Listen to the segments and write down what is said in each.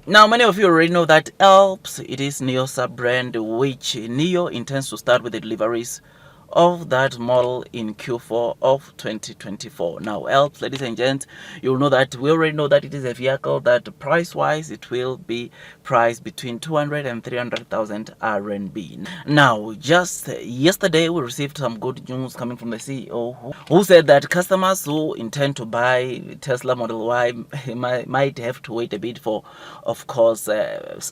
Now, many of you already know that Alps, it is Nio sub-brand, which Nio intends to start with the deliveries of that model in Q4 of 2024. Now, Alps, ladies and gents, you'll know that we already know that it is a vehicle that price-wise it will be priced between 200 and 300,000 RMB. Now, just yesterday we received some good news coming from the CEO who said that customers who intend to buy Tesla Model Y might have to wait a bit for, of course,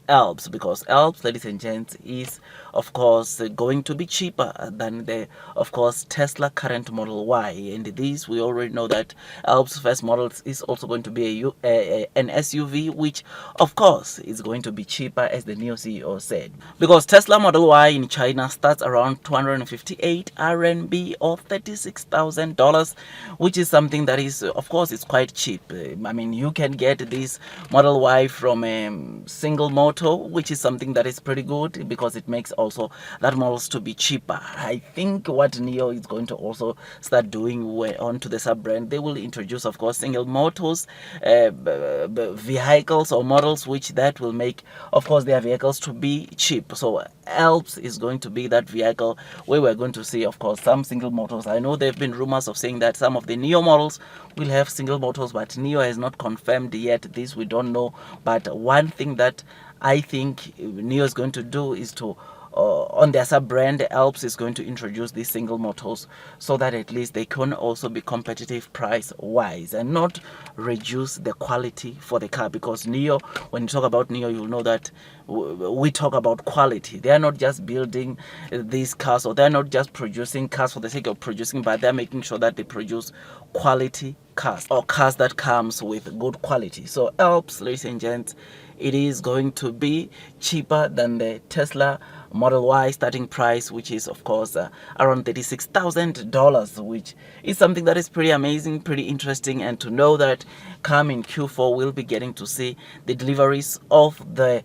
Alps, because Alps, ladies and gents, is of course going to be cheaper than the, of course, Tesla current Model Y. And this, we already know that Alps first model is also going to be an SUV, which of course is going to be cheaper, as the new CEO said, because Tesla Model Y in China starts around 258 RMB or $36,000, which is something that is, of course, it's quite cheap. I mean, you can get this Model Y from a single motor, which is something that is pretty good because it makes also that models to be cheaper. I think what Nio is going to also start doing onto the sub brand, they will introduce, of course, single motors, vehicles or models which that will make, of course, their vehicles to be cheap. So Alps is going to be that vehicle where we're going to see, of course, some single motors. I know there have been rumors of saying that some of the Nio models will have single motors, but Nio has not confirmed yet. This we don't know. But one thing that I think Nio is going to do is to on their sub brand, Alps is going to introduce these single motors so that at least they can also be competitive price wise and not reduce the quality for the car, because Nio, when you talk about Nio, you'll know that we talk about quality. They are not just building these cars, or they're not just producing cars for the sake of producing, but they're making sure that they produce quality cars, or cars that comes with good quality. So Alps, ladies and gents, it is going to be cheaper than the Tesla Model Y starting price, which is of course around $36,000, which is something that is pretty amazing, pretty interesting. And to know that come in Q4 we'll be getting to see the deliveries of the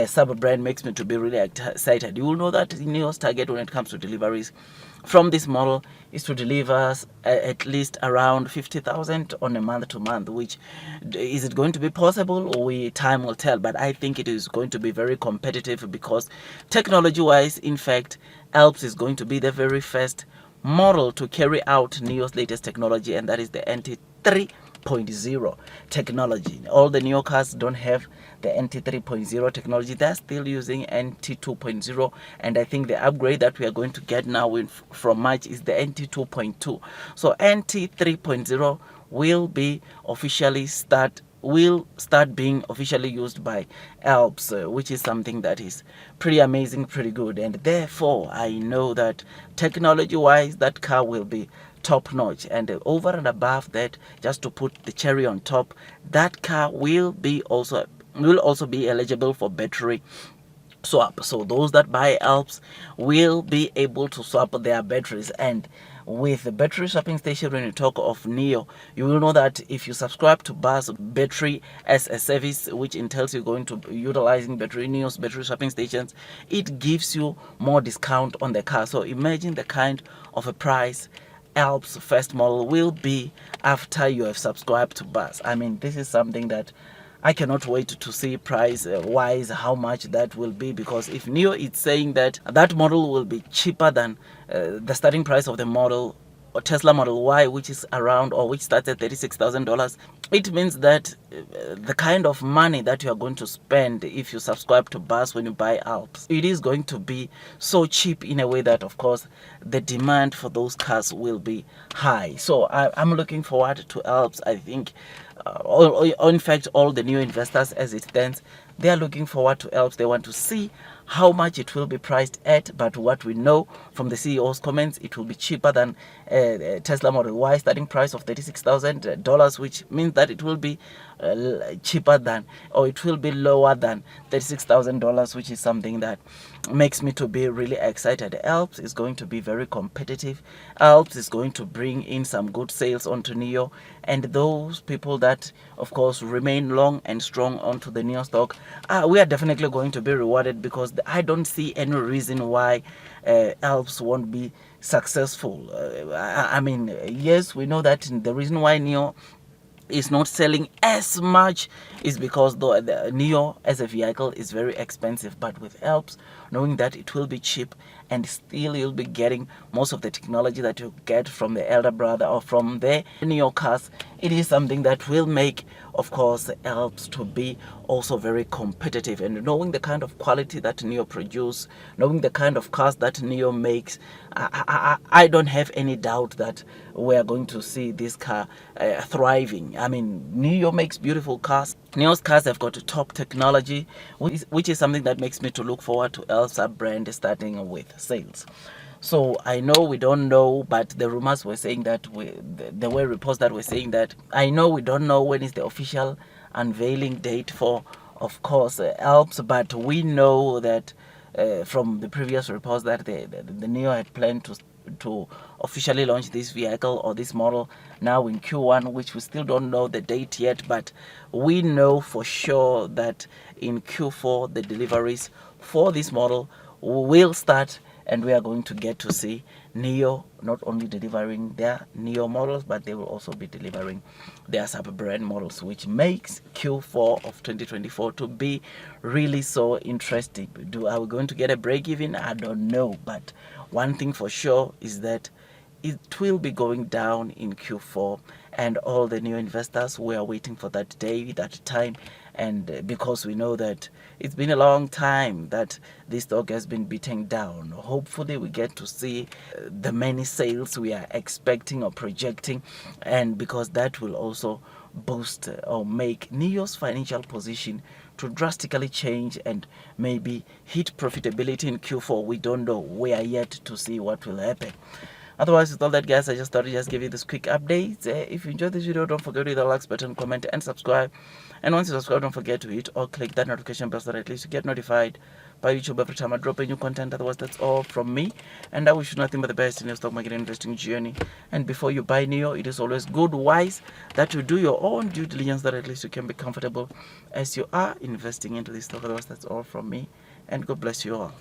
sub brand makes me to be really excited. You will know that Neo's target when it comes to deliveries from this model is to deliver at least around 50,000 on a month to month, which is it going to be possible? Time will tell, but I think it is going to be very competitive because technology wise, in fact, Alps is going to be the very first model to carry out Neo's latest technology, and that is the NT 3.0 technology. All the Neo cars don't have the NT 3.0 technology. They're still using NT 2.0, and I think the upgrade that we are going to get now from March is the NT 2.2. So NT 3.0 will be officially start being officially used by Alps, which is something that is pretty amazing, pretty good. And therefore I know that technology wise that car will be top notch. And over and above that, just to put the cherry on top, that car will also be eligible for battery swap. So those that buy Alps will be able to swap their batteries. And with the battery swapping station, when you talk of Nio, you will know that if you subscribe to Bus Battery as a service, which entails you going to utilizing Neo's battery swapping stations, it gives you more discount on the car. So imagine the kind of a price Alps first model will be after you have subscribed to Bus. I mean, this is something that I cannot wait to see price wise how much that will be, because if Nio is saying that that model will be cheaper than the starting price of the model or Tesla Model Y, which is around, or which starts at $36,000, it means that the kind of money that you are going to spend if you subscribe to Bus when you buy Alps, it is going to be so cheap in a way that, of course, the demand for those cars will be high. So I'm looking forward to Alps. I think in fact, all the new investors, as it stands, they are looking forward to Alps. They want to see how much it will be priced at, but what we know from the CEO's comments, it will be cheaper than Tesla Model Y starting price of $36,000, which means that it will be cheaper than, or it will be lower than $36,000, which is something that makes me to be really excited. Alps is going to be very competitive. Alps is going to bring in some good sales onto Nio, and those people that, of course, remain long and strong onto the Nio stock, we are definitely going to be rewarded, because I don't see any reason why Alps won't be successful. I mean, yes, we know that the reason why Nio is not selling as much is because the Nio as a vehicle is very expensive. But with Alps, knowing that it will be cheap and still you'll be getting most of the technology that you get from the elder brother or from the Nio cars, it is something that will make, of course, Alps to be also very competitive. And knowing the kind of quality that Nio produce, knowing the kind of cars that Nio makes, I don't have any doubt that we are going to see this car thriving. I mean, Nio makes beautiful cars. Nio's cars have got top technology, which is something that makes me to look forward to Alps brand starting with sales. So I know we don't know, but the rumors were saying that there were reports that were saying that, I know we don't know when is the official unveiling date for, of course, Alps, but we know that from the previous reports that the Nio had planned to officially launch this vehicle or this model now in Q1, which we still don't know the date yet, but we know for sure that in Q4 the deliveries for this model will start, and we are going to get to see Nio not only delivering their Nio models, but they will also be delivering their sub-brand models, which makes Q4 of 2024 to be really so interesting. Are we going to get a break even? I don't know, but one thing for sure is that it will be going down in Q4, and all the new investors, we are waiting for that day, that time, and because we know that it's been a long time that this stock has been beaten down. Hopefully we get to see the many sales we are expecting or projecting, and because that will also boost or make Nio's financial position to drastically change and maybe hit profitability in Q4. We don't know. We are yet to see what will happen. Otherwise, with all that, guys, I just thought I'd just give you this quick update. If you enjoyed this video, don't forget to hit the like button, comment, and subscribe. And once you subscribe, don't forget to hit or click that notification bell so that at least you get notified by YouTube every time I drop a new content. Otherwise, that's all from me. And I wish you nothing but the best in your stock market investing journey. And before you buy Nio, it is always good, wise that you do your own due diligence, that at least you can be comfortable as you are investing into this stock. Otherwise, that's all from me. And God bless you all.